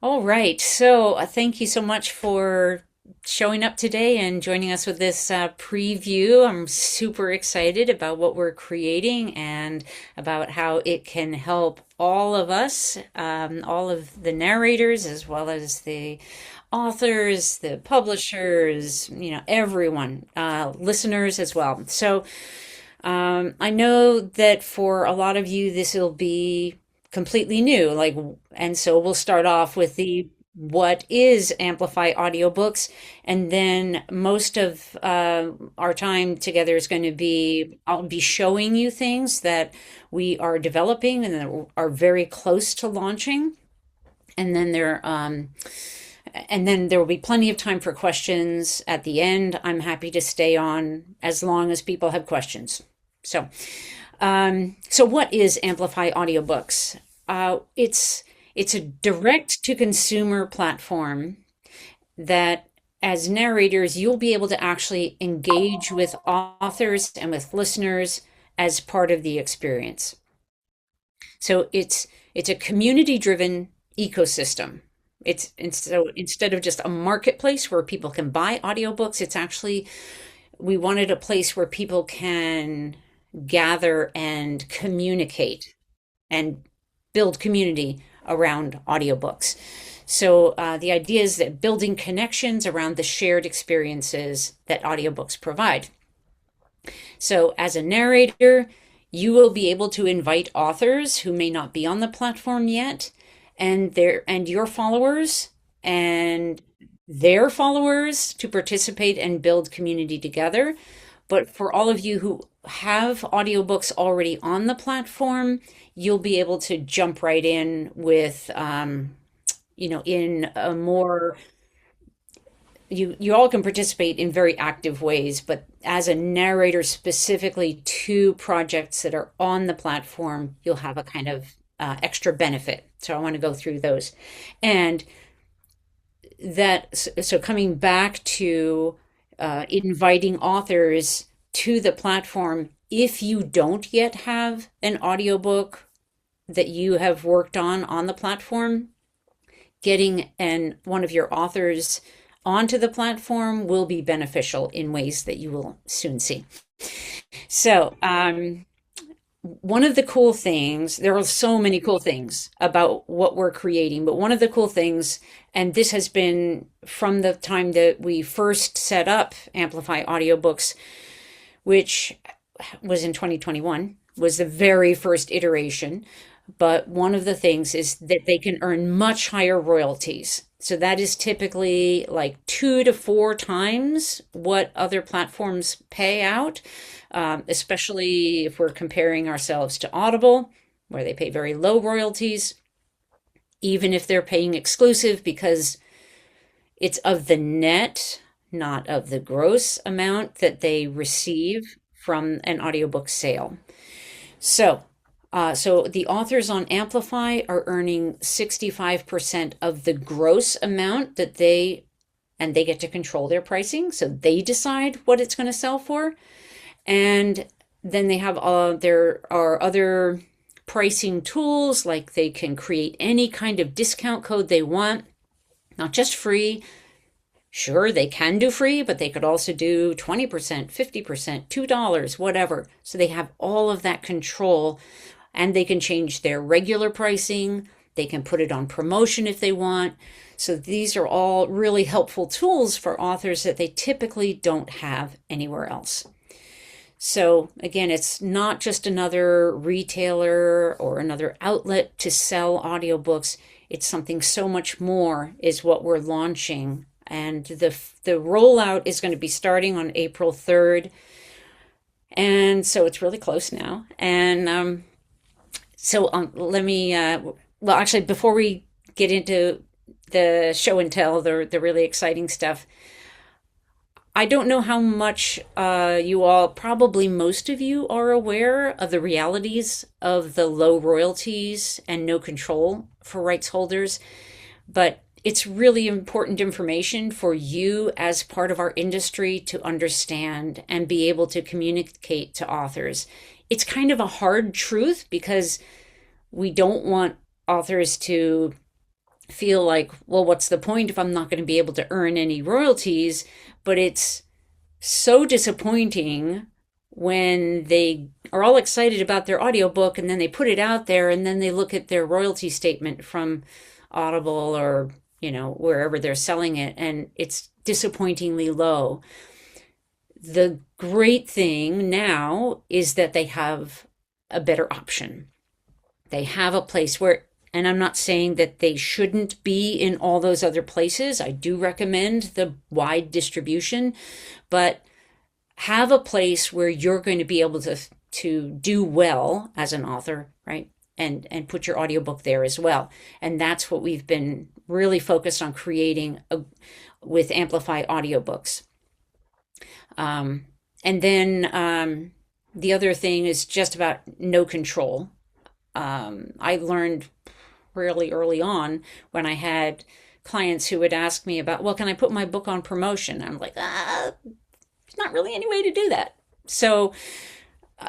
All right. So thank you so much for showing up today and joining us with this preview. I'm super excited about what we're creating and about how it can help all of us, all of the narrators, as well as the authors, the publishers, everyone, listeners as well. So I know that for a lot of you, this will be completely new. And so we'll start off with the what is Amplify Audiobooks, and then most of our time together is going to be I'll be showing you things that we are developing and that are very close to launching, and then there will be plenty of time for questions at the end. I'm happy to stay on as long as people have questions. So, so what is Amplify Audiobooks? It's a direct to consumer platform that as narrators, you'll be able to actually engage with authors and with listeners as part of the experience. So it's a community driven ecosystem. So instead of just a marketplace where people can buy audiobooks, it's actually we wanted a place where people can gather and communicate and build community around audiobooks. So the idea is that building connections around the shared experiences that audiobooks provide. So as a narrator, you will be able to invite authors who may not be on the platform yet, and your followers and their followers to participate and build community together. But for all of you who have audiobooks already on the platform, you'll be able to jump right in with, in a more, you all can participate in very active ways, but as a narrator specifically to projects that are on the platform, you'll have a kind of extra benefit. So I want to go through those. And so coming back to inviting authors to the platform, if you don't yet have an audiobook that you have worked on the platform, getting one of your authors onto the platform will be beneficial in ways that you will soon see. So, one of the cool things, there are so many cool things about what we're creating, but one of the cool things, and this has been from the time that we first set up Amplify Audiobooks, which was in 2021, was the very first iteration. But one of the things is that they can earn much higher royalties. So that is typically like 2 to 4 times what other platforms pay out, especially if we're comparing ourselves to Audible, where they pay very low royalties, even if they're paying exclusive because it's of the net, not of the gross amount that they receive from an audiobook sale. So the authors on Amplify are earning 65% of the gross amount and they get to control their pricing. So they decide what it's going to sell for. And then there are other pricing tools, like they can create any kind of discount code they want, not just free. Sure, they can do free, but they could also do 20%, 50%, $2, whatever. So they have all of that control, and they can change their regular pricing. They can put it on promotion if they want. So these are all really helpful tools for authors that they typically don't have anywhere else. So again, it's not just another retailer or another outlet to sell audiobooks. It's something so much more is what we're launching. And the rollout is going to be starting on April 3rd. And so it's really close now. And let me, well, actually, before we get into the show and tell, the really exciting stuff, I don't know how much probably most of you are aware of the realities of the low royalties and no control for rights holders, but it's really important information for you as part of our industry to understand and be able to communicate to authors. It's kind of a hard truth because we don't want authors to feel like, well, what's the point if I'm not going to be able to earn any royalties? But it's so disappointing when they are all excited about their audiobook and then they put it out there and then they look at their royalty statement from Audible or, wherever they're selling it, and it's disappointingly low. The great thing now is that they have a better option. They have a place where, and I'm not saying that they shouldn't be in all those other places. I do recommend the wide distribution, but have a place where you're going to be able to do well as an author, right? And put your audiobook there as well. And that's what we've been really focused on creating with Amplify Audiobooks. And then the other thing is just about no control. I learned really early on when I had clients who would ask me about, well, can I put my book on promotion? I'm like, there's not really any way to do that. So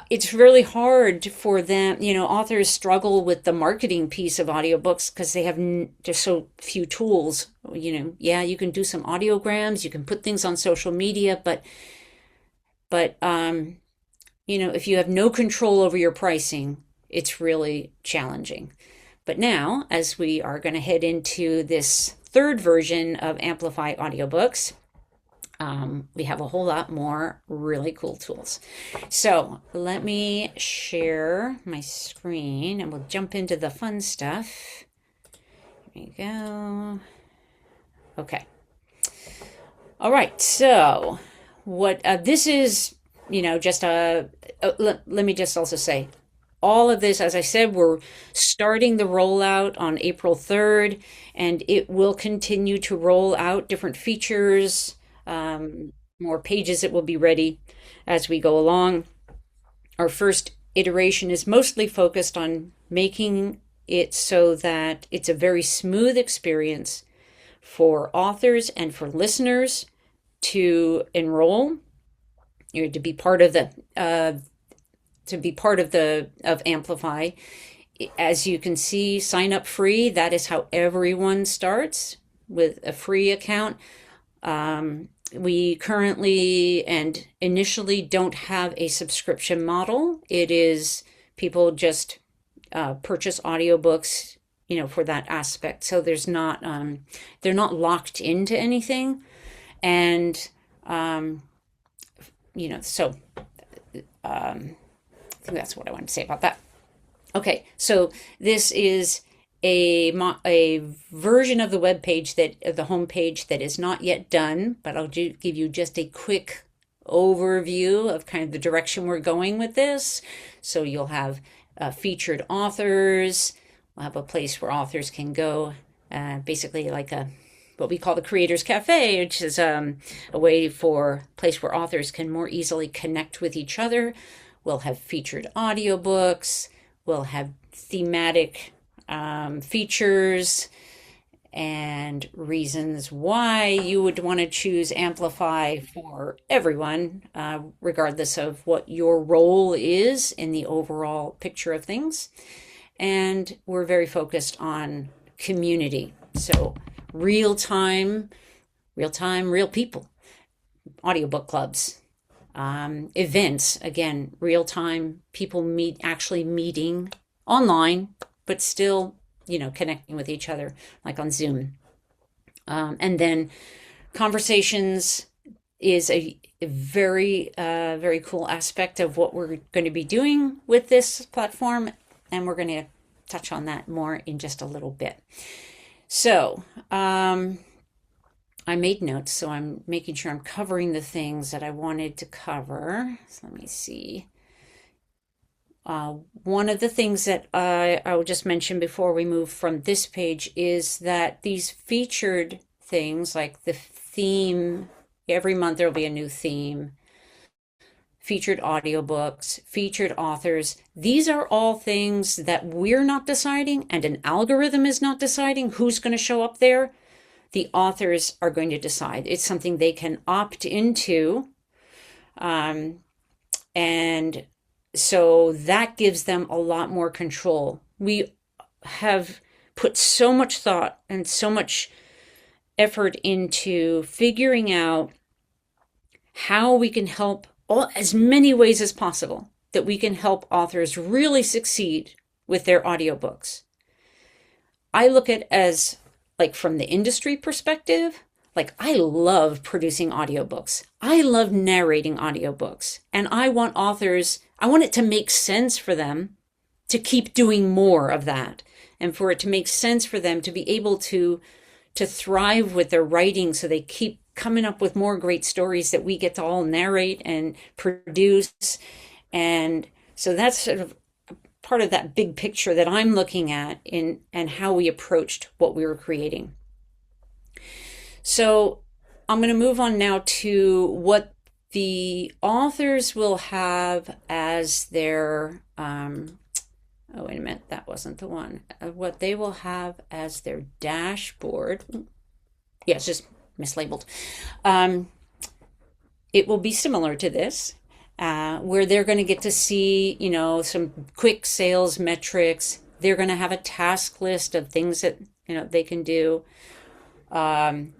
it's really hard for them. Authors struggle with the marketing piece of audiobooks because they have just so few tools. Yeah, you can do some audiograms, you can put things on social media, but if you have no control over your pricing, it's really challenging. But now, as we are going to head into this third version of Amplify Audiobooks, we have a whole lot more really cool tools. So let me share my screen and we'll jump into the fun stuff. Here we go. Okay. All right. So what this is, just let me just also say, all of this, as I said, we're starting the rollout on April 3rd, and it will continue to roll out different features, more pages that will be ready as we go along. Our first iteration is mostly focused on making it so that it's a very smooth experience for authors and for listeners to enroll, to be part of of Amplify. As you can see, sign up free. That is how everyone starts, with a free account. We currently and initially don't have a subscription model. It is people just purchase audiobooks, for that aspect. So there's not they're not locked into anything, and so I think that's what I wanted to say about that. Okay, so this is a version of the web page, the homepage, that is not yet done, but I'll give you just a quick overview of kind of the direction we're going with this. So you'll have featured authors. We'll have a place where authors can go, basically like what we call the Creators Cafe, which is a place where authors can more easily connect with each other. We'll have featured audiobooks. We'll have thematic features and reasons why you would want to choose Amplify for everyone, regardless of what your role is in the overall picture of things. And we're very focused on community. So real time, real people, audiobook clubs, events, again, real time, people meeting online, but still, connecting with each other, like on Zoom. And then conversations is a very, very cool aspect of what we're going to be doing with this platform. And we're going to touch on that more in just a little bit. So, I made notes, so I'm making sure I'm covering the things that I wanted to cover. So let me see. One of the things that I will just mention before we move from this page is that these featured things, like the theme, every month there will be a new theme, featured audiobooks, featured authors. These are all things that we're not deciding, and an algorithm is not deciding who's going to show up there. The authors are going to decide. It's something they can opt into. And so that gives them a lot more control. We have put so much thought and so much effort into figuring out how we can help as many ways as possible that we can help authors really succeed with their audiobooks. I look at it as like from the industry perspective, like I love producing audiobooks. I love narrating audiobooks. And I want authors, I want it to make sense for them to keep doing more of that, and for it to make sense for them to be able to thrive with their writing, so they keep coming up with more great stories that we get to all narrate and produce. And so that's sort of part of that big picture that I'm looking at in and how we approached what we were creating. So I'm going to move on now to what the authors will have as their oh, wait a minute, that wasn't the one. What they will have as their dashboard. Yeah, it's just mislabeled. It will be similar to this, where they're going to get to see, some quick sales metrics. They're going to have a task list of things that, they can do.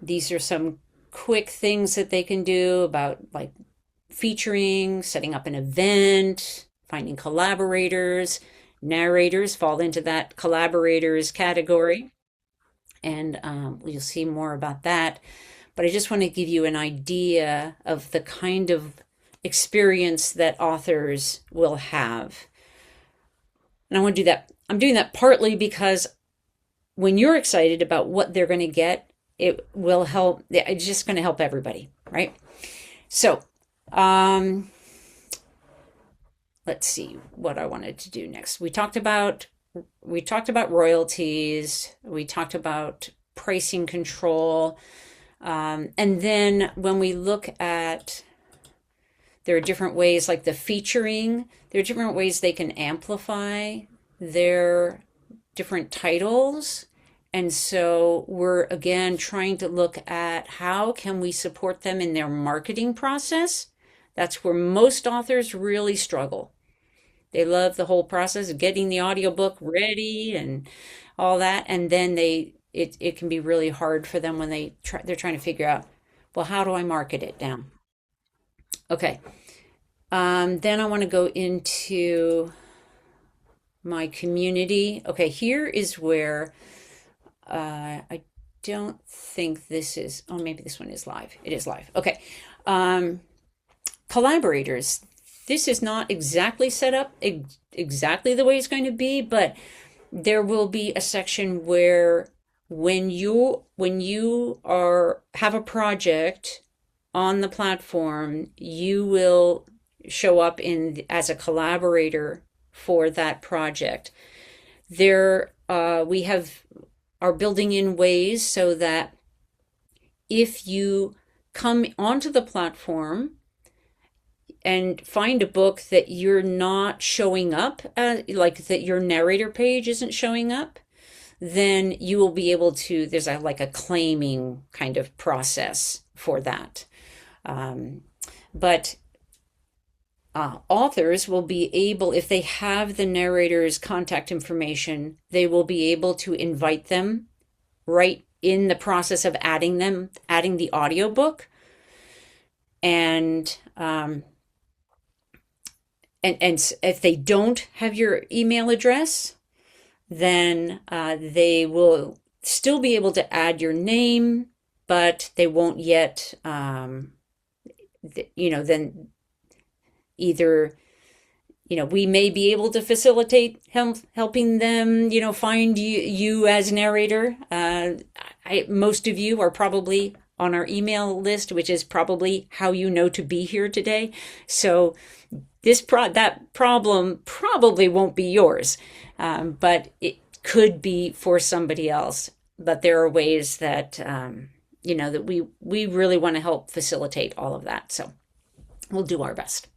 These are some quick things that they can do about like featuring, setting up an event, finding collaborators. Narrators fall into that collaborators category, and you'll see more about that. But I just want to give you an idea of the kind of experience that authors will have. And I want to do that. I'm doing that partly because when you're excited about what they're going to get, it will help. It's just going to help everybody, right? So, let's see what I wanted to do next. We talked about royalties. We talked about pricing control. And then when we look at, there are different ways, like the featuring, there are different ways they can amplify their different titles. And so we're again trying to look at how can we support them in their marketing process. That's where most authors really struggle. They love the whole process of getting the audiobook ready and all that, and then it can be really hard for them when they're trying to figure out, well, how do I market it down? Okay. Then I want to go into my community. Okay, here is where I don't think this is, oh, maybe this one is live. It is live. Okay. Collaborators. This is not exactly set up exactly the way it's going to be, but there will be a section where when you have a project on the platform, you will show up as a collaborator for that project. There we are building in ways so that if you come onto the platform and find a book that you're not showing up, like that your narrator page isn't showing up, then you will be able to, there's like a claiming kind of process for that. But authors will be able, if they have the narrator's contact information, they will be able to invite them right in the process of adding the audiobook. And if they don't have your email address, then they will still be able to add your name, but they won't yet, then either, we may be able to facilitate helping them, find you as narrator. Most of you are probably on our email list, which is probably how you know to be here today. So that problem probably won't be yours, but it could be for somebody else. But there are ways that that we really want to help facilitate all of that. So we'll do our best.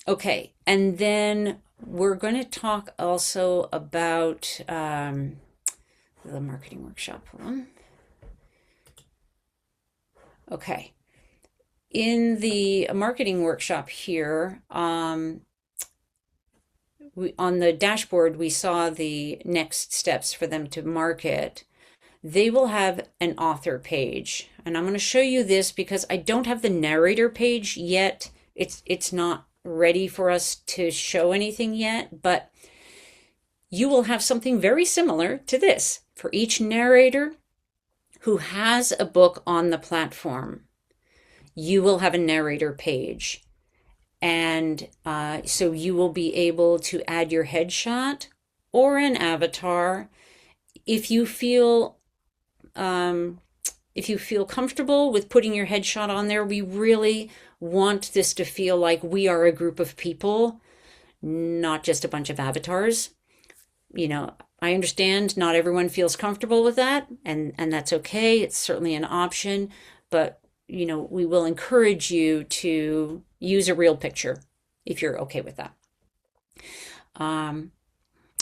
Okay, and then we're going to talk also about the marketing workshop. Hold on. Okay. In the marketing workshop here, on the dashboard, we saw the next steps for them to market. They will have an author page. And I'm going to show you this because I don't have the narrator page yet. It's not ready for us to show anything yet, but you will have something very similar to this. For each narrator who has a book on the platform, you will have a narrator page. And so you will be able to add your headshot or an avatar if you feel comfortable with putting your headshot on there. We really want this to feel like we are a group of people, not just a bunch of avatars. I understand not everyone feels comfortable with that, and that's okay. It's certainly an option, but we will encourage you to use a real picture if you're okay with that.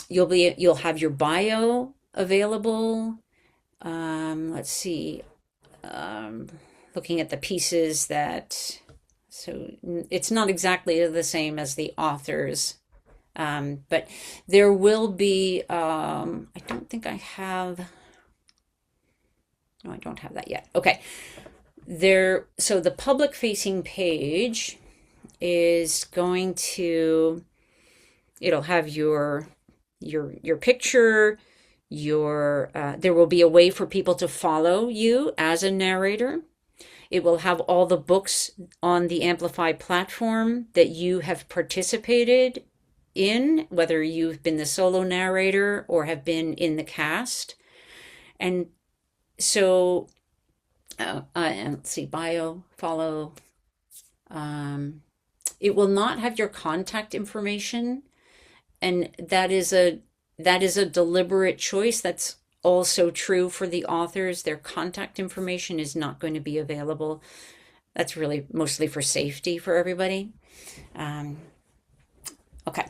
You'll have your bio available. Let's see. Looking at the pieces so it's not exactly the same as the authors. But there will be, I don't think I have, no, I don't have that yet. Okay. So the public facing page is going to, it'll have your picture, there will be a way for people to follow you as a narrator. It will have all the books on the Amplify platform that you have participated in, whether you've been the solo narrator or have been in the cast. And so, and let's see, bio, follow. It will not have your contact information, and that is a deliberate choice. That's also true for the authors. Their contact information is not going to be available. That's really mostly for safety for everybody. Okay.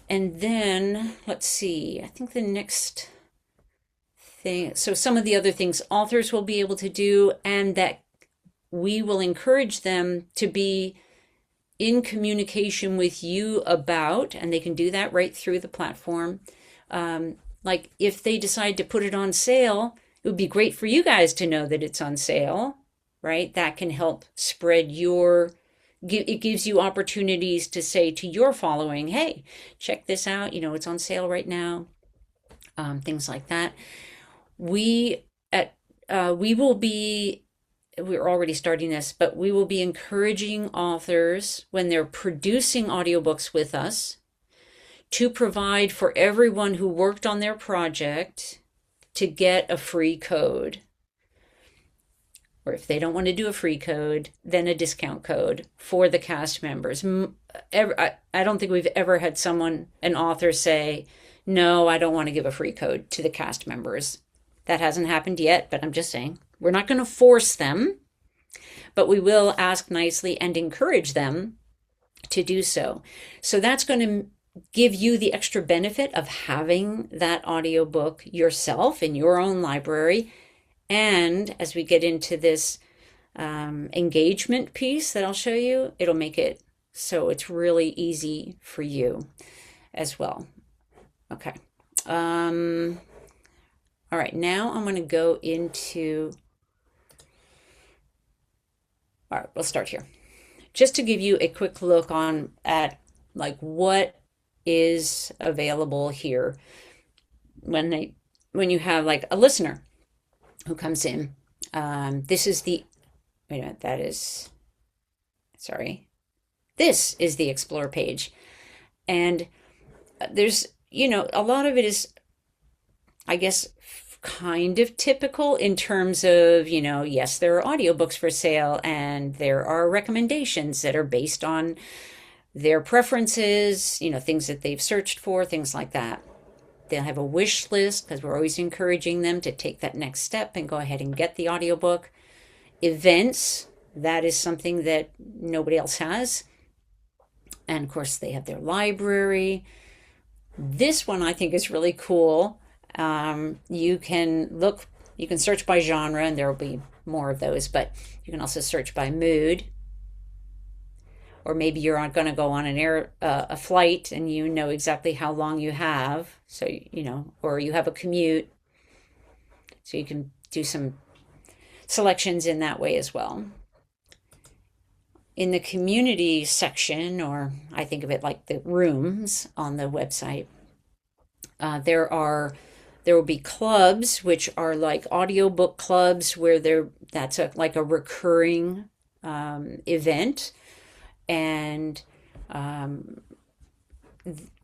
And then let's see, I think the next thing, so some of the other things authors will be able to do, and that we will encourage them to be in communication with you about, and they can do that right through the platform. Like if they decide to put it on sale, it would be great for you guys to know that it's on sale, right? That can help spread it gives you opportunities to say to your following, hey, check this out, it's on sale right now, things like that. We're already starting this, but we will be encouraging authors when they're producing audiobooks with us to provide for everyone who worked on their project to get a free code. Or if they don't want to do a free code, then a discount code for the cast members. I don't think we've ever had an author say, no, I don't want to give a free code to the cast members. That hasn't happened yet, but I'm just saying, we're not going to force them, but we will ask nicely and encourage them to do so. So that's going to give you the extra benefit of having that audiobook yourself in your own library. And as we get into this engagement piece that I'll show you, it'll make it so it's really easy for you as well. Okay. All right, now I'm going to go into, all right, we'll start here. Just to give you a quick look at like what is available here when you have like a listener who comes in. This is the, wait a minute, this is the Explore page. And there's, a lot of it is, I guess, kind of typical in terms of, yes, there are audiobooks for sale and there are recommendations that are based on their preferences, things that they've searched for, things like that. They'll have a wish list because we're always encouraging them to take that next step and go ahead and get the audiobook. Events, that is something that nobody else has. And of course, they have their library. This one I think is really cool. You can search by genre, and there will be more of those, but you can also search by mood. or maybe you're going to go on a flight and you know exactly how long you have, so or you have a commute, so you can do some selections in that way as well. In the community section, or I think of it like the rooms on the website, there will be clubs, which are like audiobook clubs, where that's like a recurring event. And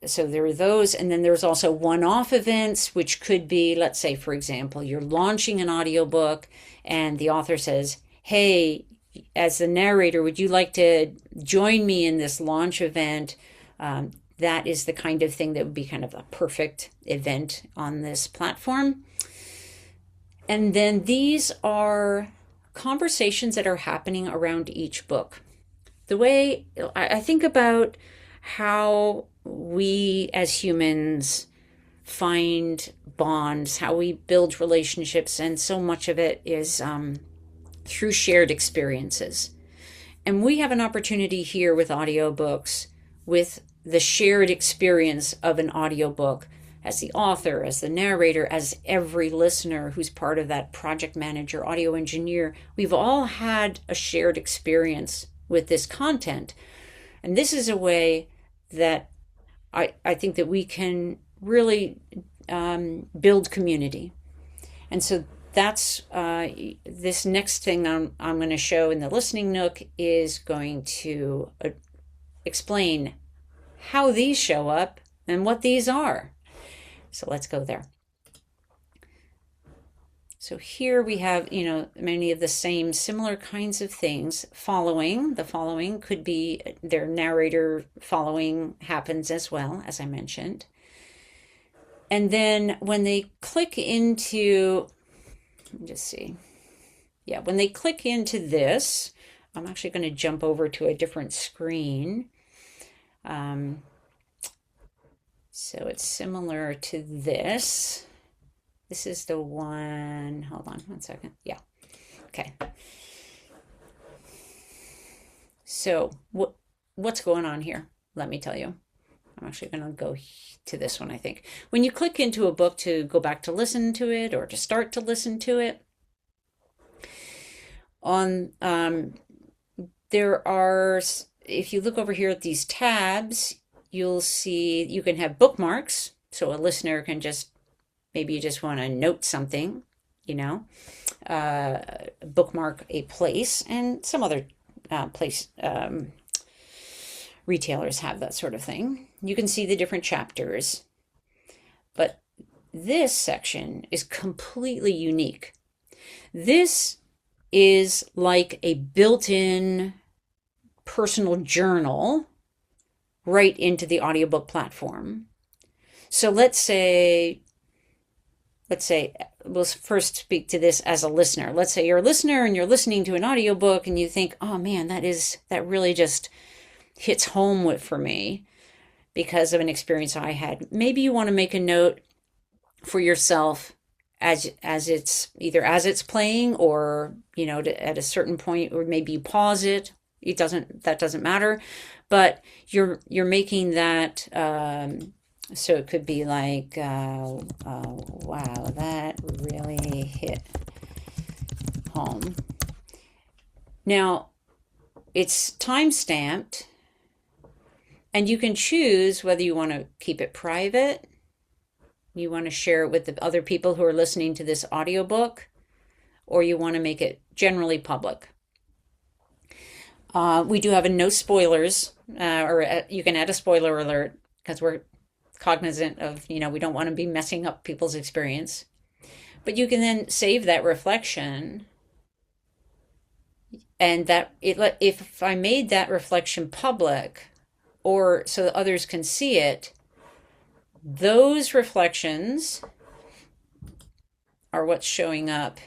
so there are those. And then there's also one-off events, which could be, let's say, for example, you're launching an audiobook and the author says, hey, as the narrator, would you like to join me in this launch event? That is the kind of thing that would be kind of a perfect event on this platform. And then these are conversations that are happening around each book. The way I think about how we as humans find bonds, how we build relationships, and so much of it is through shared experiences. And we have an opportunity here with audiobooks, with the shared experience of an audiobook, as the author, as the narrator, as every listener who's part of that project manager, audio engineer. We've all had a shared experience with this content. And this is a way that I think that we can really build community. And so that's this next thing I'm going to show in the listening nook is going to explain how these show up and what these are. So let's go there. So here we have, many of the same similar kinds of things. The following could be their narrator following happens as well, as I mentioned. And then when they click into, let me just see. Yeah, when they click into this, I'm actually going to jump over to a different screen. So it's similar to this. This is the one, hold on one second. Yeah, okay. So what's going on here? Let me tell you. I'm actually going to go to this one, I think. When you click into a book to go back to listen to it or to start to listen to it, there are, if you look over here at these tabs, you'll see you can have bookmarks. So a listener can maybe you just want to note something, bookmark a place, and some other retailers have that sort of thing. You can see the different chapters. But this section is completely unique. This is like a built-in personal journal right into the audiobook platform. So let's say we'll first speak to this as a listener. Let's say you're a listener and you're listening to an audiobook and you think, oh man, that really just hits home for me because of an experience I had. Maybe you want to make a note for yourself as it's either as it's playing or, at a certain point, or maybe you pause it. That doesn't matter, but you're making that, so it could be like, wow, that really hit home. Now, it's time-stamped, and you can choose whether you want to keep it private, you want to share it with the other people who are listening to this audiobook, or you want to make it generally public. We do have a no spoilers, or you can add a spoiler alert because we're cognizant of, we don't want to be messing up people's experience. But you can then save that reflection, and if I made that reflection public, or so that others can see it, those reflections are what's showing up.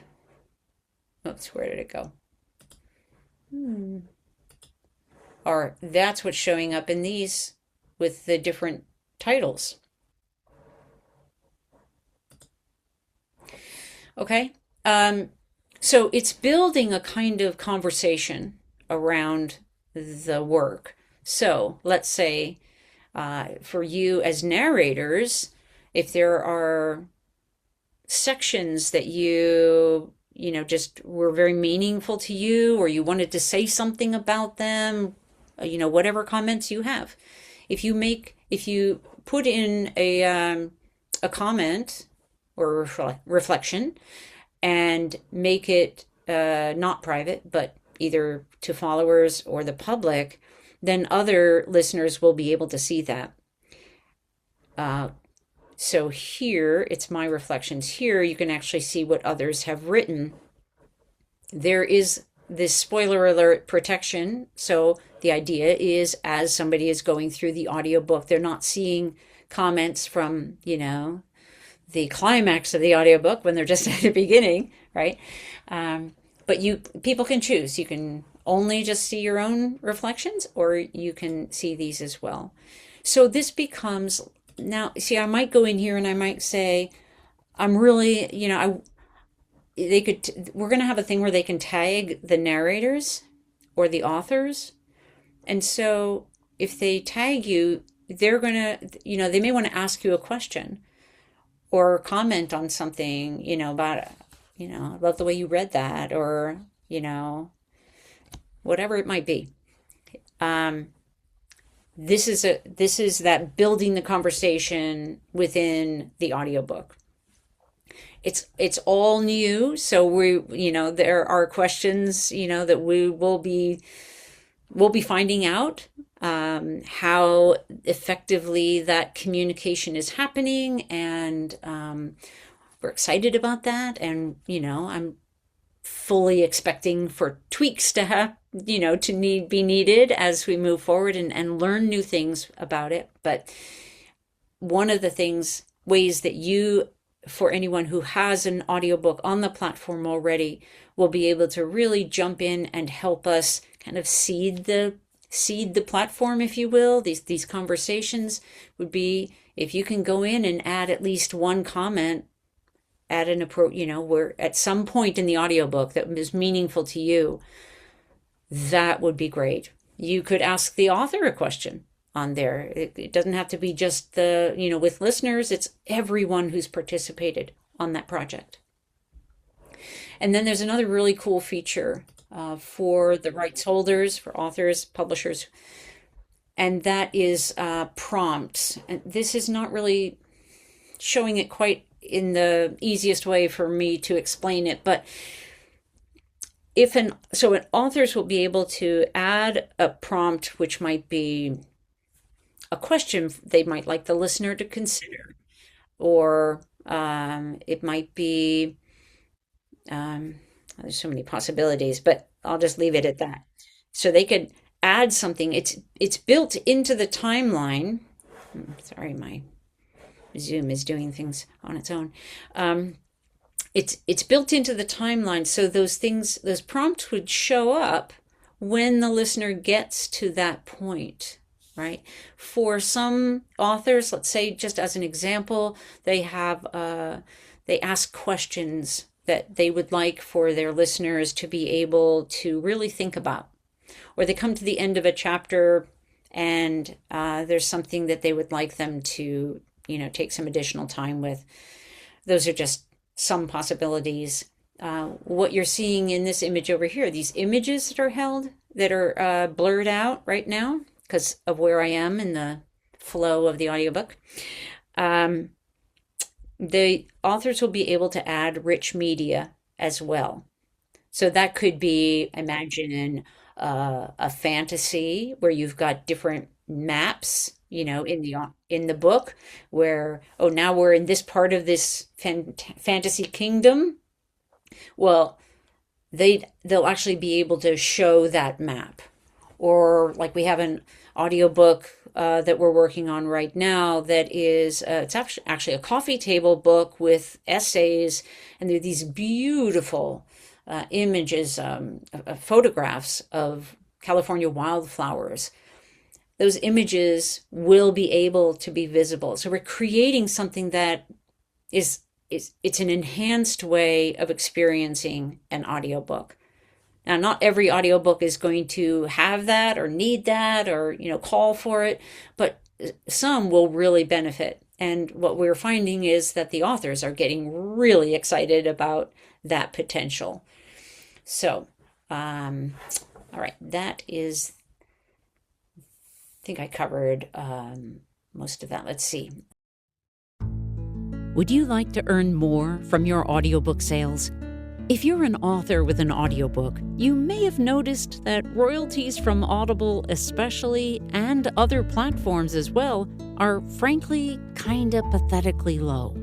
Oops, where did it go? Or that's what's showing up in these with the different titles. Okay, so it's building a kind of conversation around the work. So let's say for you as narrators, if there are sections that just were very meaningful to you, or you wanted to say something about them, whatever comments you have, if you put in a comment or reflection and make it not private, but either to followers or the public, then other listeners will be able to see that. Uh, so here, it's my reflections. Here, you can actually see what others have written. There is this spoiler alert protection. So the idea is, as somebody is going through the audiobook, they're not seeing comments from, the climax of the audiobook when they're just at the beginning, right? But people can choose. You can only just see your own reflections, or you can see these as well. So this becomes now. See, I might go in here and I might say, I'm really, we're going to have a thing where they can tag the narrators or the authors, and so if they tag you, they're going to, they may want to ask you a question or comment on something, about, I love the way you read that, or, whatever it might be. Um, this is that building the conversation within the audiobook. It's all new, so there are questions, that we'll be finding out how effectively that communication is happening, and we're excited about that. And I'm fully expecting for tweaks to have be needed as we move forward and learn new things about it. But one of the ways that for anyone who has an audiobook on the platform already, will be able to really jump in and help us kind of seed the platform, if you will. These conversations would be, if you can go in and add at least one comment at where at some point in the audiobook that is meaningful to you, that would be great. You could ask the author a question on there. It doesn't have to be just with listeners, it's everyone who's participated on that project. And then there's another really cool feature for the rights holders, for authors, publishers, and that is prompts. And this is not really showing it quite in the easiest way for me to explain it, but authors will be able to add a prompt, which might be a question they might like the listener to consider, or it might be, there's so many possibilities, but I'll just leave it at that. So they could add something. It's built into the timeline. Sorry, my Zoom is doing things on its own. It's built into the timeline, so those prompts would show up when the listener gets to that point, right? For some authors, let's say, just as an example, they ask questions that they would like for their listeners to be able to really think about, or they come to the end of a chapter and there's something that they would like them to take some additional time with. Those are just some possibilities. What you're seeing in this image over here, these images that are held, that are blurred out right now because of where I am in the flow of the audiobook, the authors will be able to add rich media as well. So that could be, imagine a fantasy where you've got different maps, in the book, where, oh, now we're in this part of this fantasy kingdom. Well, they'll actually be able to show that map. Or like we have an audiobook that we're working on right now that is it's actually a coffee table book with essays, and there are these beautiful images, photographs of California wildflowers. Those images will be able to be visible. So we're creating something that it's an enhanced way of experiencing an audiobook. Now, not every audiobook is going to have that or need that or, call for it, but some will really benefit. And what we're finding is that the authors are getting really excited about that potential. So, all right, that is, I think I covered most of that. Let's see. Would you like to earn more from your audiobook sales? If you're an author with an audiobook, you may have noticed that royalties from Audible especially, and other platforms as well, are frankly kinda pathetically low,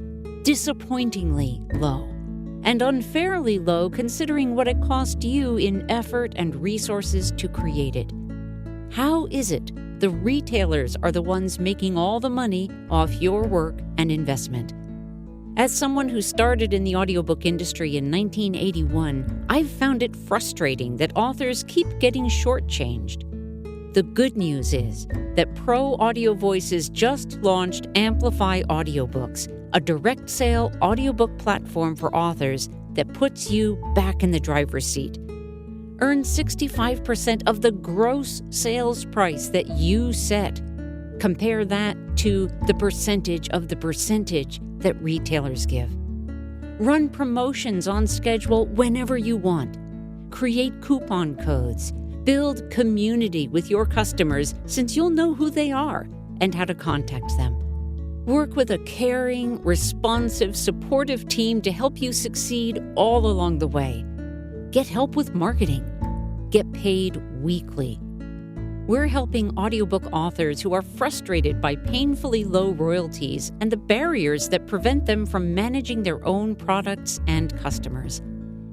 disappointingly low, and unfairly low considering what it cost you in effort and resources to create it. How is it the retailers are the ones making all the money off your work and investment? As someone who started in the audiobook industry in 1981, I've found it frustrating that authors keep getting shortchanged. The good news is that Pro Audio Voices just launched Amplify Audiobooks, a direct sale audiobook platform for authors that puts you back in the driver's seat. Earn 65% of the gross sales price that you set. Compare that to the percentage of the percentage that retailers give. Run promotions on schedule whenever you want. Create coupon codes. Build community with your customers, since you'll know who they are and how to contact them. Work with a caring, responsive, supportive team to help you succeed all along the way. Get help with marketing. Get paid weekly. We're helping audiobook authors who are frustrated by painfully low royalties and the barriers that prevent them from managing their own products and customers.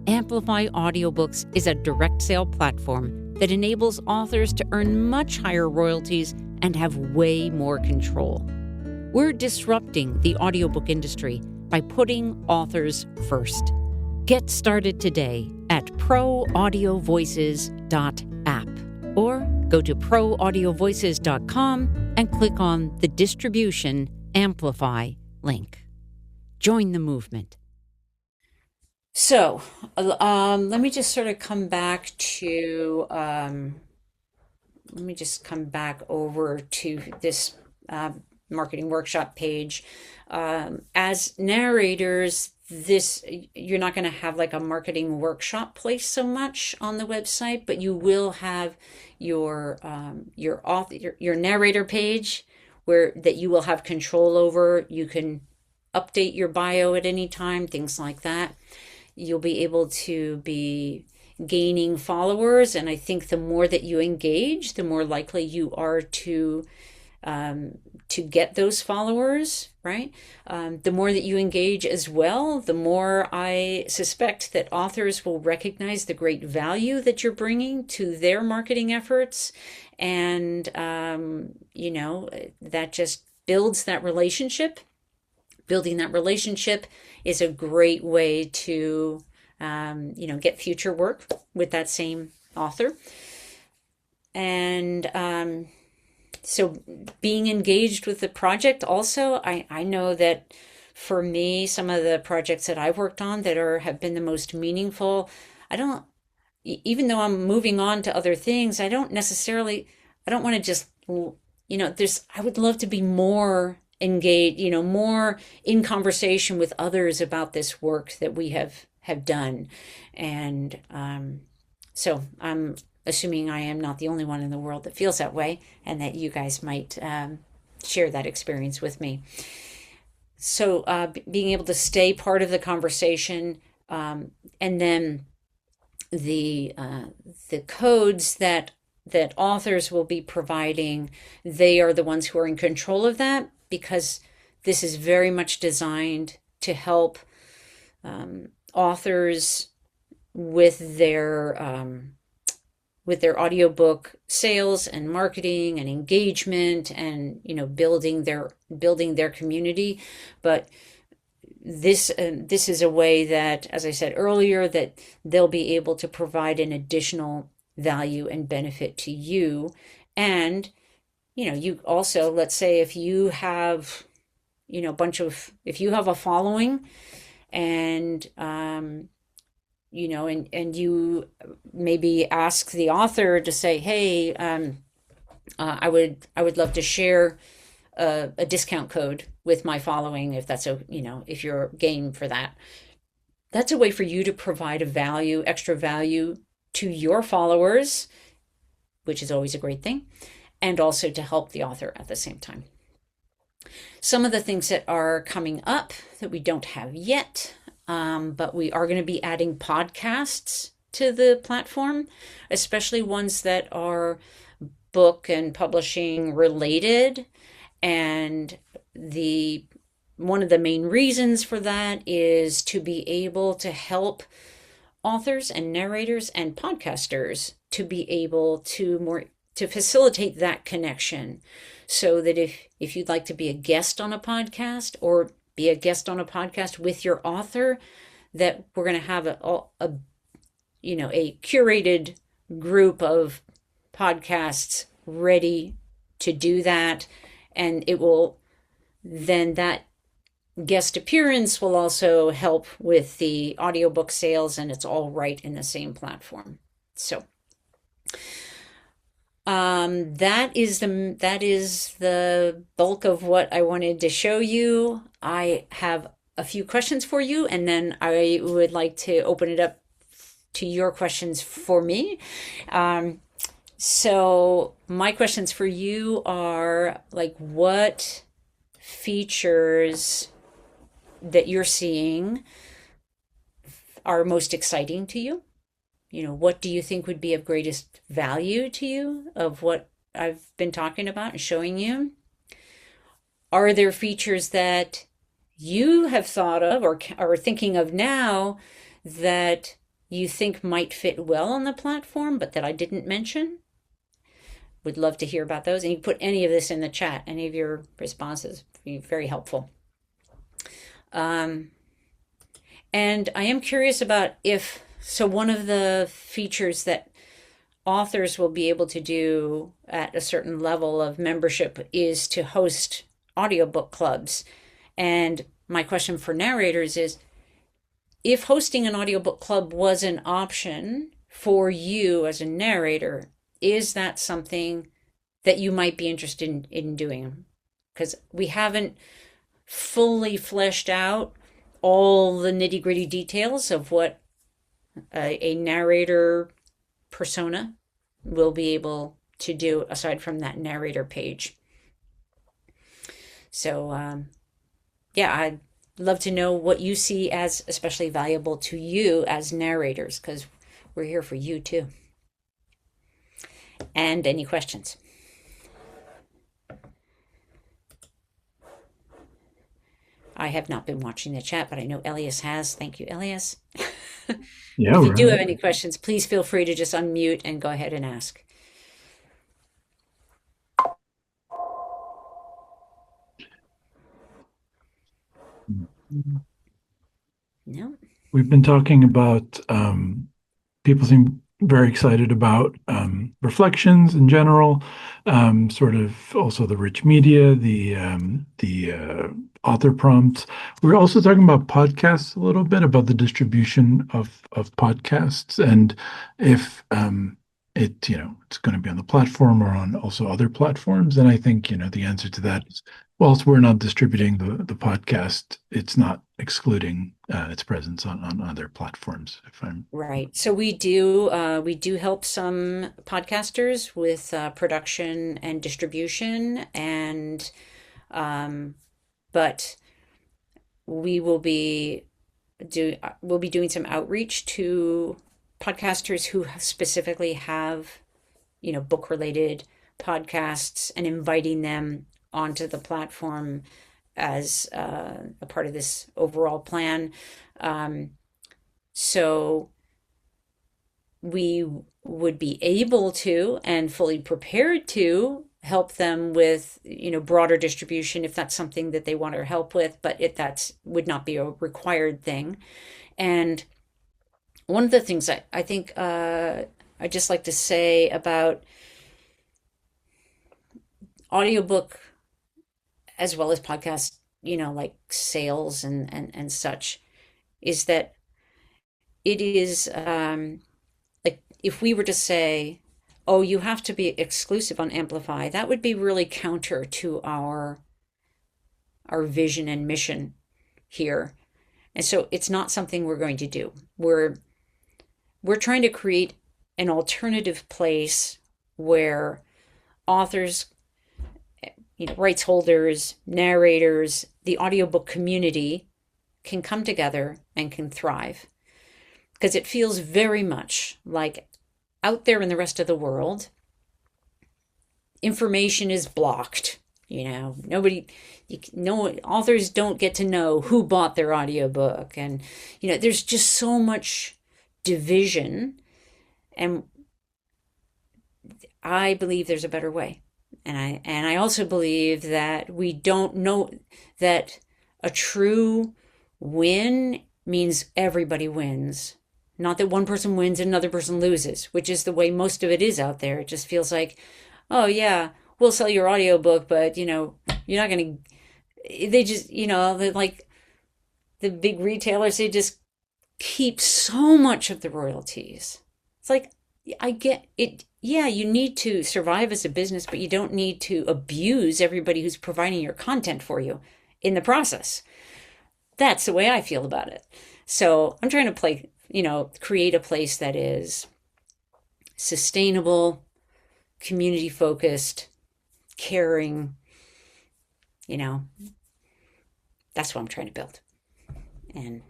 Amplify Audiobooks is a direct sale platform that enables authors to earn much higher royalties and have way more control. We're disrupting the audiobook industry by putting authors first. Get started today at proaudiovoices.app or go to proaudiovoices.com and click on the Distribution Amplify link. Join the movement. So, let me just sort of come back to, over to this marketing workshop page. As narrators, you're not going to have like a marketing workshop place so much on the website, but you will have your narrator page that you will have control over. You can update your bio at any time, things like that. You'll be able to be gaining followers, and I think the more that you engage, the more likely you are to get those followers, right? The more that you engage as well, the more I suspect that authors will recognize the great value that you're bringing to their marketing efforts. And, that just builds that relationship. Building that relationship is a great way to, get future work with that same author. And, so being engaged with the project also, I know that for me, some of the projects that I've worked on that have been the most meaningful, even though I'm moving on to other things, I don't want to just, I would love to be more engaged, more in conversation with others about this work that we have done. And so I'm assuming I am not the only one in the world that feels that way, and that you guys might share that experience with me. So being able to stay part of the conversation, and then the codes that authors will be providing, they are the ones who are in control of that, because this is very much designed to help authors with their audiobook sales and marketing and engagement, and building their community. But this is a way that, as I said earlier, that they'll be able to provide an additional value and benefit to you. And you also, let's say if you have if you have a following, and and you maybe ask the author to say, hey, I would love to share a discount code with my following, if that's if you're game for that. That's a way for you to provide a value, extra value to your followers, which is always a great thing, and also to help the author at the same time. Some of the things that are coming up that we don't have yet, but we are going to be adding podcasts to the platform, especially ones that are book and publishing related. And the one of the main reasons for that is to be able to help authors and narrators and podcasters to be able to facilitate that connection, so that if you'd like to be a guest on a podcast, or be a guest on a podcast with your author, that we're going to have a curated group of podcasts ready to do that. And it will then, that guest appearance will also help with the audiobook sales, and it's all right in the same platform. So that is the bulk of what I wanted to show you. I have a few questions for you, and then I would like to open it up to your questions for me. So my questions for you are, like, what features that you're seeing are most exciting to you? What do you think would be of greatest value to you of what I've been talking about and showing you? Are there features that you have thought of or are thinking of now that you think might fit well on the platform, but that I didn't mention? Would love to hear about those. And you can put any of this in the chat. Any of your responses would be very helpful. And I am curious about one of the features that authors will be able to do at a certain level of membership is to host audiobook clubs. And my question for narrators is, if hosting an audiobook club was an option for you as a narrator, is that something that you might be interested in doing? Because we haven't fully fleshed out all the nitty-gritty details of what a narrator persona will be able to do aside from that narrator page. So yeah, I'd love to know what you see as especially valuable to you as narrators, because we're here for you too. And any questions? I have not been watching the chat, but I know Elias has. Thank you, Elias. Yeah, If you do have right. any questions, please feel free to just unmute and go ahead and ask. No? We've been talking about people seem very excited about reflections in general, sort of also the rich media, the author prompts. We're also talking about podcasts a little bit, about the distribution of podcasts, and if it's going to be on the platform or on also other platforms. And I think the answer to that is, whilst we're not distributing the podcast, it's not excluding its presence on other platforms. If I'm Right. So we do help some podcasters with production and distribution, and but we will be we'll be doing some outreach to podcasters who specifically have, book related podcasts, and inviting them onto the platform as a part of this overall plan. Um, so we would be able to and fully prepared to help them with broader distribution if that's something that they want our help with, but that would not be a required thing. And one of the things I think I just like to say about audiobook as well as podcast, like sales and such, is that it is like if we were to say, oh, you have to be exclusive on Amplify, that would be really counter to our vision and mission here. And so it's not something we're going to do. We're trying to create an alternative place where authors, rights holders, narrators, the audiobook community can come together and can thrive. Because it feels very much like out there in the rest of the world, information is blocked. Nobody, no authors don't get to know who bought their audiobook. And, there's just so much division. And I believe there's a better way. And I also believe that we don't know that a true win means everybody wins. Not that one person wins and another person loses, which is the way most of it is out there. It just feels like, oh yeah, we'll sell your audiobook, but you're not going to, they just, they're like the big retailers, they just keep so much of the royalties. It's like, I get it. Yeah, you need to survive as a business, but you don't need to abuse everybody who's providing your content for you in the process. That's the way I feel about it. So I'm trying to create a place that is sustainable, community focused, caring. You know, that's what I'm trying to build. And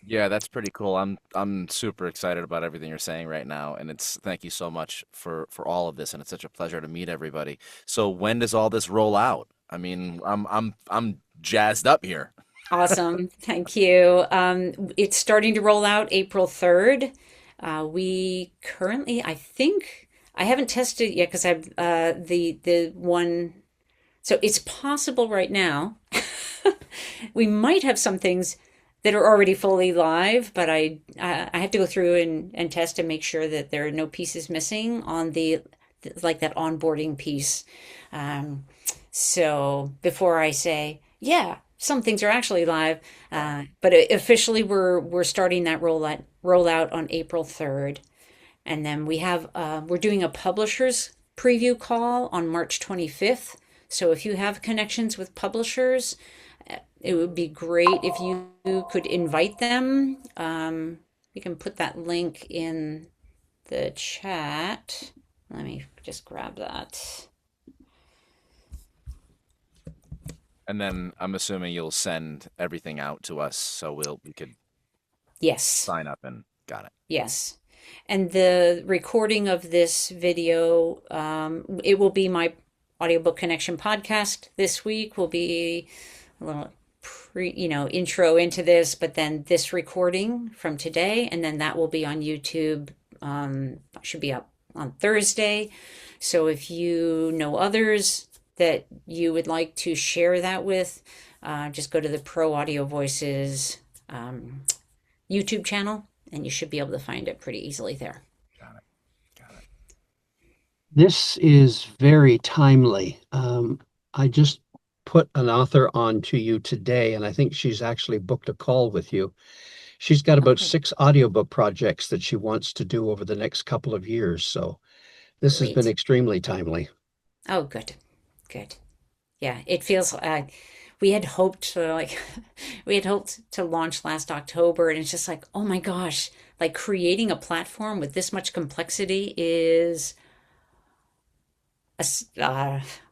Yeah, that's pretty cool. I'm super excited about everything you're saying right now, and it's thank you so much for all of this, and it's such a pleasure to meet everybody. So when does all this roll out? I mean, I'm jazzed up here. awesome. Thank you. It's starting to roll out April 3rd. We currently, I think, I haven't tested it yet because I've the one. So it's possible right now. We might have some things that are already fully live, but I have to go through and test and make sure that there are no pieces missing on the like that onboarding piece. Um, so before I say, yeah, some things are actually live, but officially we're starting that rollout on April 3rd. And then we're doing a publisher's preview call on March 25th. So if you have connections with publishers, it would be great if you could invite them. We can put that link in the chat. Let me just grab that. And then I'm assuming you'll send everything out to us so we could Yes. sign up and got it. Yes. And the recording of this video, it will be my Audiobook Connection podcast this week, will be a little intro into this, but then this recording from today, and then that will be on YouTube, should be up on Thursday. So if you know others that you would like to share that with, just go to the Pro Audio Voices YouTube channel, and you should be able to find it pretty easily there. Got it. Got it. This is very timely. I just put an author on to you today, and I think she's actually booked a call with you. She's got about Okay, 6 audiobook projects that she wants to do over the next couple of years. So this has been great. extremely timely. Oh, good, good. Yeah, it feels we had hoped to we had hoped to launch last October, and it's just like, oh my gosh, like creating a platform with this much complexity is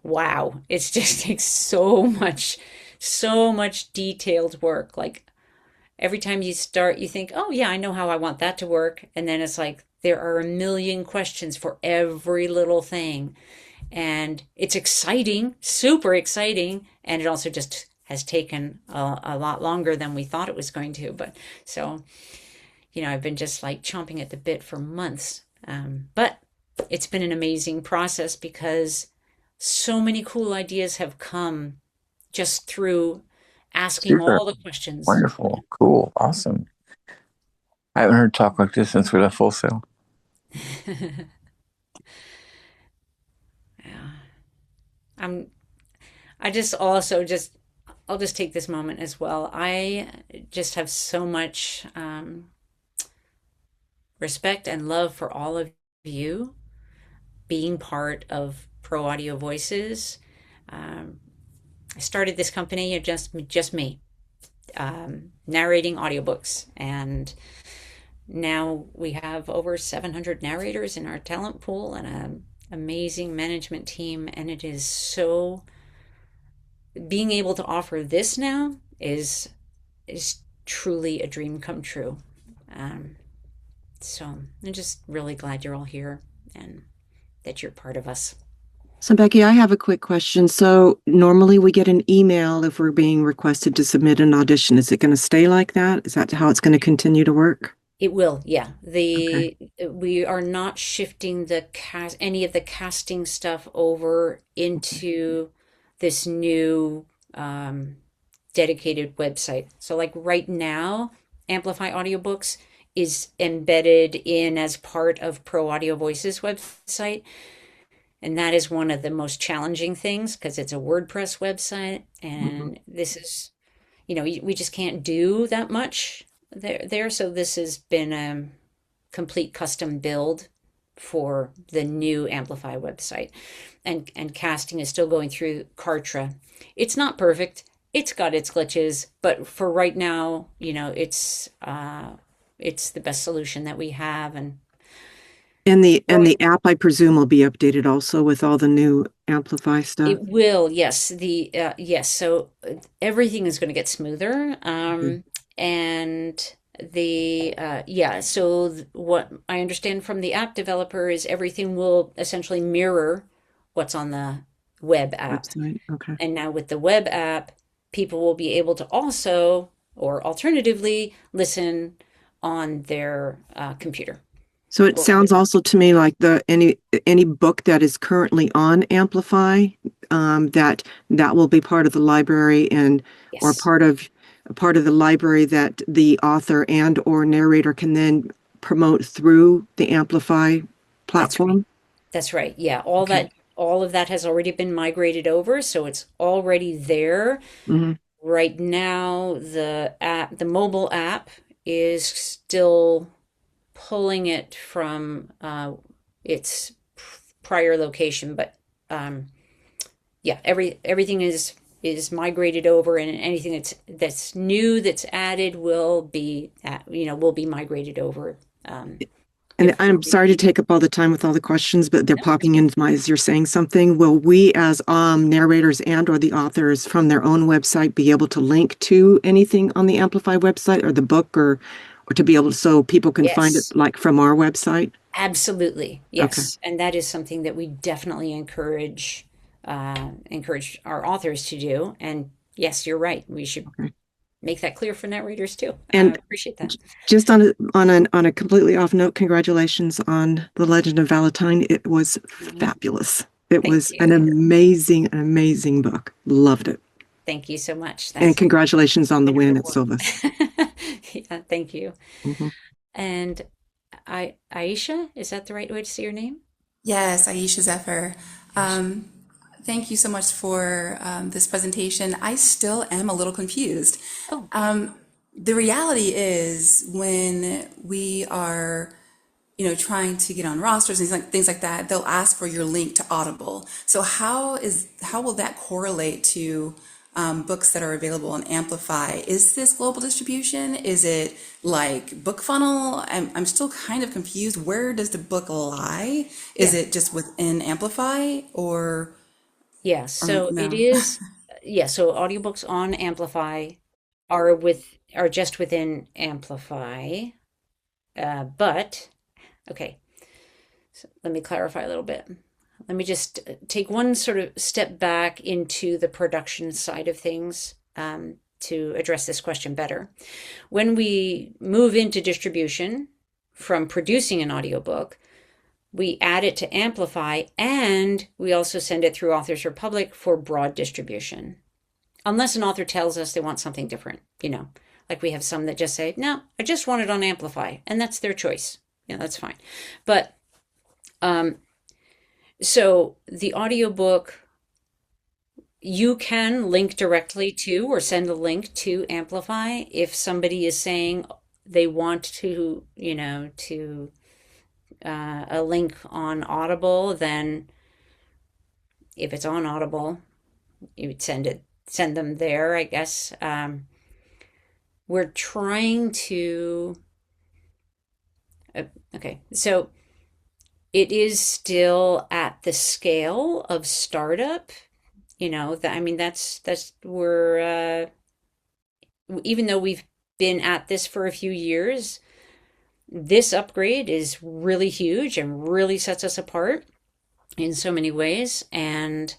wow. It's just takes so much detailed work. Like every time you start, you think, oh yeah, I know how I want that to work, and then it's like there are a million questions for every little thing. And it's exciting, super exciting, and it also just has taken a lot longer than we thought it was going to. But so, I've been just like chomping at the bit for months. But it's been an amazing process because so many cool ideas have come just through asking Super. all the questions. Wonderful. Cool. Awesome. I haven't heard talk like this since we left Full Sail. Yeah. I'm I just also just I'll just take this moment as well. I just have so much respect and love for all of you being part of Pro Audio Voices. I started this company, just me, narrating audiobooks, and now we have over 700 narrators in our talent pool and an amazing management team, and it is so being able to offer this now is truly a dream come true. So I'm just really glad you're all here and that you're part of us. So Becky, I have a quick question. So normally we get an email if we're being requested to submit an audition. Is it going to stay like that? Is that how it's going to continue to work? It will, yeah. Okay. We are not shifting any of the casting stuff over into this new dedicated website. So like right now, Amplify Audiobooks is embedded in as part of Pro Audio Voices website. And that is one of the most challenging things because it's a WordPress website. And this is, we just can't do that much there. So this has been a complete custom build for the new Amplify website. And casting is still going through Kartra. It's not perfect. It's got its glitches, but for right now, it's the best solution that we have. And the app, I presume, will be updated also with all the new Amplify stuff. It will, yes. Yes. So everything is going to get smoother. And So what I understand from the app developer is everything will essentially mirror what's on the web app. Website. Okay. And now with the web app, people will be able to also, or alternatively, listen on their computer. So it sounds also to me like any book that is currently on Amplify, that will be part of the library or Yes. part of the library that the author and or narrator can then promote through the Amplify platform. That's right. Yeah. All of that has already been migrated over, so it's already there. Mm-hmm. Right now, the mobile app is still pulling it from its prior location, but everything is migrated over, and anything that's new that's added will be migrated over. And I'm sorry to take up all the time with all the questions, but they're popping into as you're saying something. Will we as narrators and or the authors from their own website be able to link to anything on the Amplify website or the book or to be able to, so people can find it like from our website? Absolutely. Yes. Okay. And that is something that we definitely encourage our authors to do. And yes, you're right. We should make that clear for narrators too. And I appreciate that. Just on a completely off note, congratulations on The Legend of Valentine. It was fabulous. It was an amazing book. Loved it. Thank you so much. And congratulations on the win at Silvas. Yeah, thank you. Mm-hmm. And Aisha, is that the right way to say your name? Yes, Aisha Zephyr. Thank you so much for this presentation. I still am a little confused. The reality is when we are, trying to get on rosters and things like that, they'll ask for your link to Audible. So how will that correlate to books that are available on Amplify? Is this global distribution? Is it like Book Funnel? I'm still kind of confused. Where does the book lie? Is it just within Amplify or? Yeah, so no? It is. Yeah, so audiobooks on Amplify are just within Amplify. But okay, so let me clarify a little bit. Let me just take one sort of step back into the production side of things to address this question better. When we move into distribution from producing an audiobook, we add it to Amplify, and we also send it through Authors Republic for broad distribution. Unless an author tells us they want something different, like we have some that just say, no, I just want it on Amplify, and that's their choice. That's fine. But so the audiobook you can link directly to or send a link to Amplify if somebody is saying they want to, to a link on Audible, then if it's on Audible, you would send them there, I guess. We're trying to, okay, so it is still at the scale of startup, that's we're, even though we've been at this for a few years, this upgrade is really huge and really sets us apart in so many ways. And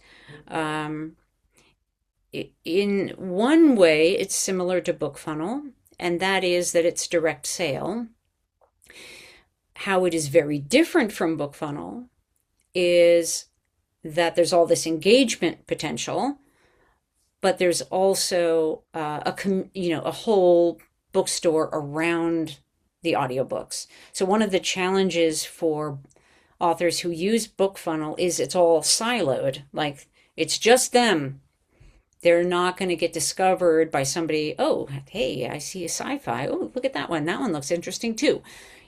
in one way, it's similar to BookFunnel, and that is that it's direct sale. How it is very different from BookFunnel is that there's all this engagement potential, but there's also a whole bookstore around the audiobooks. So one of the challenges for authors who use BookFunnel is it's all siloed, like it's just them. They're not going to get discovered by somebody, oh, hey, I see a sci-fi. Oh, look at that one. That one looks interesting too.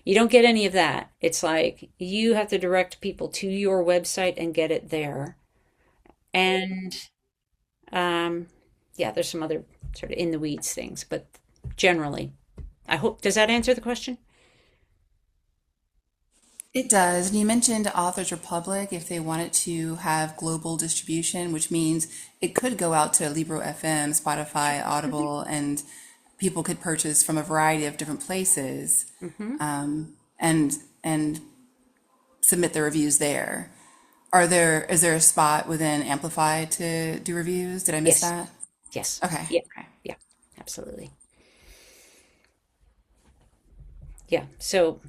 You don't get any of that. It's like you have to direct people to your website and get it there. And yeah, there's some other sort of in the weeds things, but generally, I hope, does that answer the question? It does. And you mentioned Authors Republic if they wanted to have global distribution, which means it could go out to Libro FM, Spotify, Audible, and people could purchase from a variety of different places, and submit their reviews there. Is there a spot within Amplify to do reviews? Did I miss Yes. that? Yes. Okay. Yeah. Okay. Yeah. Absolutely. Yeah. So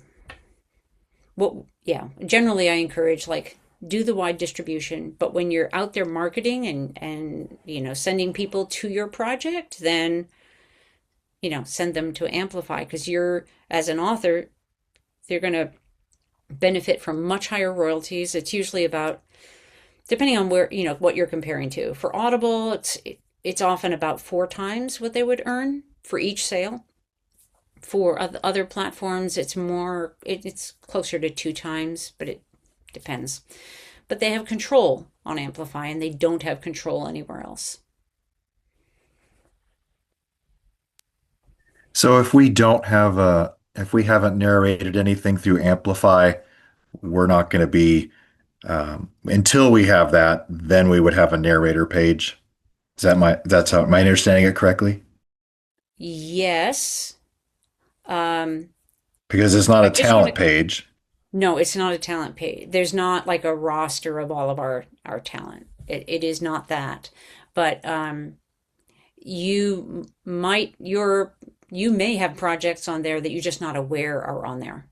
generally I encourage like do the wide distribution, but when you're out there marketing and sending people to your project, then send them to Amplify, because you're, as an author, they're going to benefit from much higher royalties. It's usually about, depending on where, what you're comparing to. For Audible, it's often about 4 times what they would earn for each sale. For other platforms, it's more, it's closer to 2 times, but it depends. But they have control on Amplify, and they don't have control anywhere else. So if we haven't narrated anything through Amplify, we're not going to be, until we have that, then we would have a narrator page. That's how, am I understanding it correctly? Yes. Because it's not a talent page. No, it's not a talent page. There's not like a roster of all of our talent. It is not that. But you may have projects on there that you're just not aware are on there.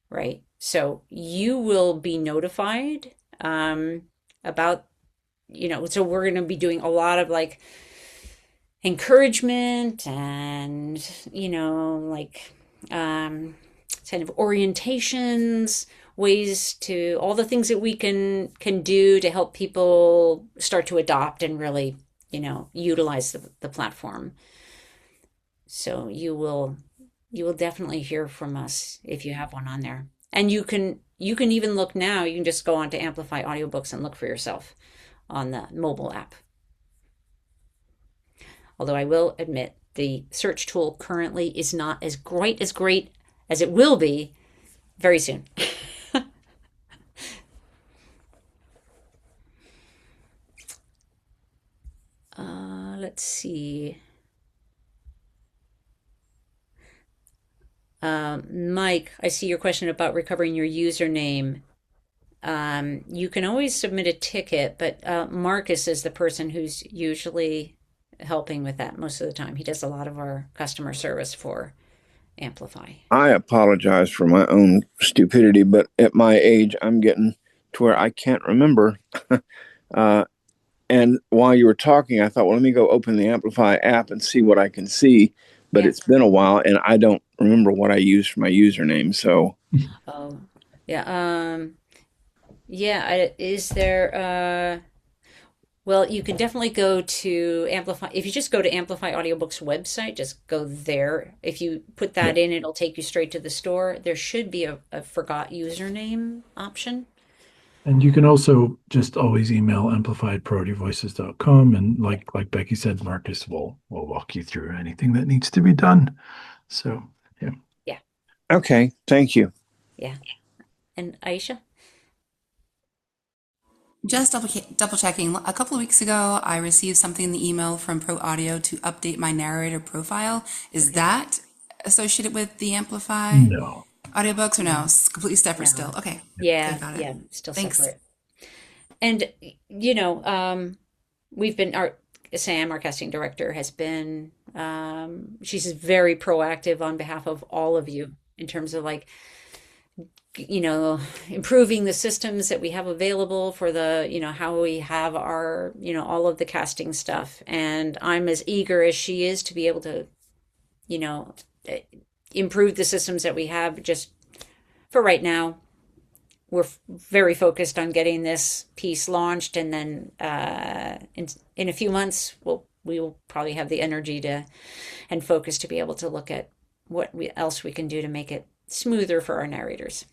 Right? So you will be notified about, so we're going to be doing a lot of like encouragement and, kind of orientations, ways to, all the things that we can do to help people start to adopt and really, utilize the platform. So you will definitely hear from us if you have one on there. And you can even look now, you can just go on to Amplify Audiobooks and look for yourself on the mobile app. Although I will admit the search tool currently is not as great as it will be very soon. Let's see. Mike, I see your question about recovering your username. You can always submit a ticket, but Marcus is the person who's usually helping with that most of the time. He does a lot of our customer service for Amplify. I apologize for my own stupidity, but at my age, I'm getting to where I can't remember. And while you were talking, I thought, well, let me go open the Amplify app and see what I can see. But Yeah. It's been a while, and I don't remember what I used for my username. So, Oh, yeah. Yeah. Is there? Well, you can definitely go to Amplify. If you just go to Amplify Audiobooks website, just go there. If you put Yeah. that in, it'll take you straight to the store. There should be a forgot username option. And you can also just always email amplifiedproaudiovoices.com, and like Becky said, Marcus will walk you through anything that needs to be done. So yeah. Yeah, Okay, thank you. yeah. And Aisha? Just double checking. A couple of weeks ago, I received something in the email from Pro Audio to update my narrator profile. Is that associated with the Amplify No. audiobooks or no? It's completely separate still. No. Okay. Yeah, Okay, got it. yeah, still Thanks. separate. And we've been Sam, our casting director, has been she's very proactive on behalf of all of you in terms of like improving the systems that we have available for the how we have our all of the casting stuff. And I'm as eager as she is to be able to you know eh, improve the systems that we have. Just for right now, we're very focused on getting this piece launched, and then in a few months we will probably have the energy to and focus to be able to look at what else we can do to make it smoother for our narrators.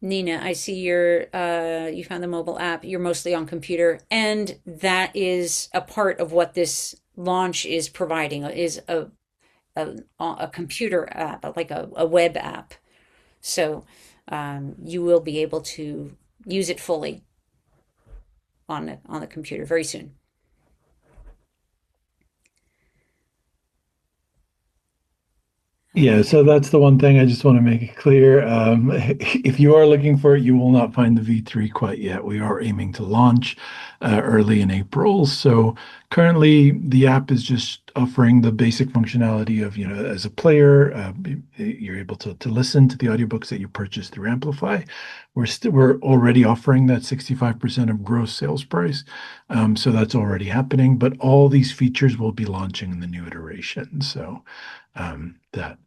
Nina, I see you found the mobile app. You're mostly on computer, and that is a part of what this launch is providing, is a computer app, like a web app. So you will be able to use it fully on the computer very soon. Yeah, so that's the one thing I just want to make it clear. If you are looking for it, you will not find the V3 quite yet. We are aiming to launch early in April. So currently, the app is just offering the basic functionality of, as a player, you're able to listen to the audiobooks that you purchase through Amplify. We're already offering that 65% of gross sales price. So that's already happening. But all these features will be launching in the new iteration. So that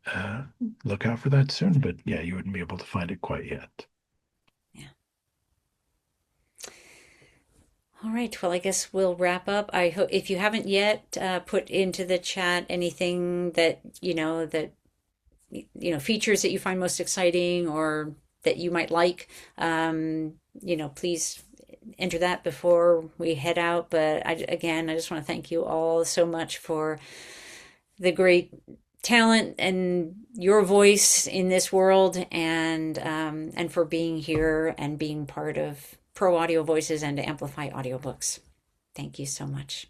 look out for that soon, but yeah, you wouldn't be able to find it quite yet. Yeah. All right. Well, I guess we'll wrap up. I hope if you haven't yet put into the chat anything that features that you find most exciting or that you might like, please enter that before we head out. But I just want to thank you all so much for the great talent and your voice in this world, and for being here and being part of Pro Audio Voices and Amplify Audiobooks. Thank you so much.